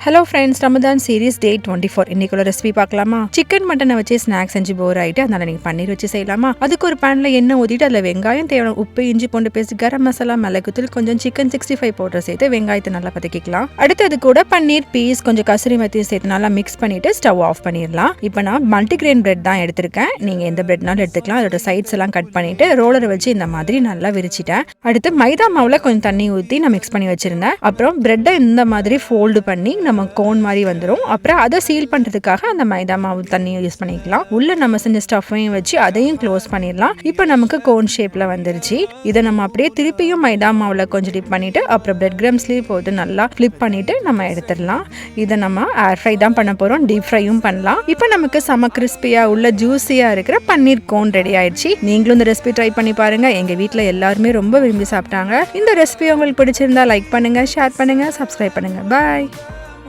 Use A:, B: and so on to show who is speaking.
A: Hello friends, Ramadan series டே 24. இன்னைக்குள்ள recipe பார்க்கலாமா? Chicken மட்டனை வச்சு ஸ்நாக்ஸ் செஞ்சு போர் ஆகிட்டு அதனால நீங்கள் பன்னீர் வச்சு செய்யலாமா? அதுக்கு ஒரு பேனில் எண்ணெய் ஊற்றிட்டு அதில் வெங்காயம், தேவையான உப்பு, இஞ்சி பூண்டு பேஸ்ட், கரம் மசாலா, மிளகுத்தூள், கொஞ்சம் சிக்கன் 65 பவுடர் சேர்த்து வெங்காயத்தை நல்லா பதக்கிக்கலாம். அடுத்து அது கூட பன்னீர் பீஸ், கொஞ்சம் கசூரி மெத்தி சேர்த்து நல்லா மிக்ஸ் பண்ணிட்டு ஸ்டவ் ஆஃப் பண்ணிடலாம். இப்போ நான் மல்டிகிரெயின் பிரெட் தான் எடுத்திருக்கேன். நீங்கள் எந்த பிரெட்னாலும் எடுத்துக்கலாம். அதோட சைட்ஸ் எல்லாம் கட் பண்ணிட்டு ரோலரை வச்சு இந்த மாதிரி நல்லா விரிச்சிட்டேன். அடுத்து மைதா மாவில் கொஞ்சம் தண்ணி ஊற்றி நான் மிக்ஸ் பண்ணி வச்சிருந்தேன். அப்புறம் பிரெட்டை இந்த மாதிரி ஃபோல்டு பண்ணி நம்ம கோன் மாதிரி வந்துடும். அப்புறம் அதை சீல் பண்ணுறதுக்காக அந்த மைதா மாவு தண்ணியை யூஸ் பண்ணிக்கலாம். உள்ள நம்ம செஞ்ச ஸ்டஃப்பையும் வச்சு அதையும் க்ளோஸ் பண்ணிடலாம். இப்போ நமக்கு கோன் ஷேப்ல வந்துருச்சு. இதை நம்ம அப்படியே திருப்பியும் மைதா மாவில் கொஞ்சம் டிப் பண்ணிட்டு அப்புறம் பிரெட் கிரம்ஸ்லேயே போட்டு நல்லா ஃபிளிப் பண்ணிட்டு நம்ம எடுத்துடலாம். இதை நம்ம ஏர் ஃப்ரை தான் பண்ண போகிறோம். டீப் ஃப்ரையும் பண்ணலாம். இப்போ நமக்கு செம கிறிஸ்பியா உள்ள ஜூஸியா இருக்கிற பன்னீர் கோன் ரெடி ஆயிடுச்சு. நீங்களும் இந்த ரெசிபி ட்ரை பண்ணி பாருங்க. எங்க வீட்டில் எல்லாருமே ரொம்ப விரும்பி சாப்பிட்டாங்க. இந்த ரெசிபி உங்களுக்கு பிடிச்சிருந்தா லைக் பண்ணுங்க, ஷேர் பண்ணுங்க, சப்ஸ்கிரைப் பண்ணுங்க. பாய்.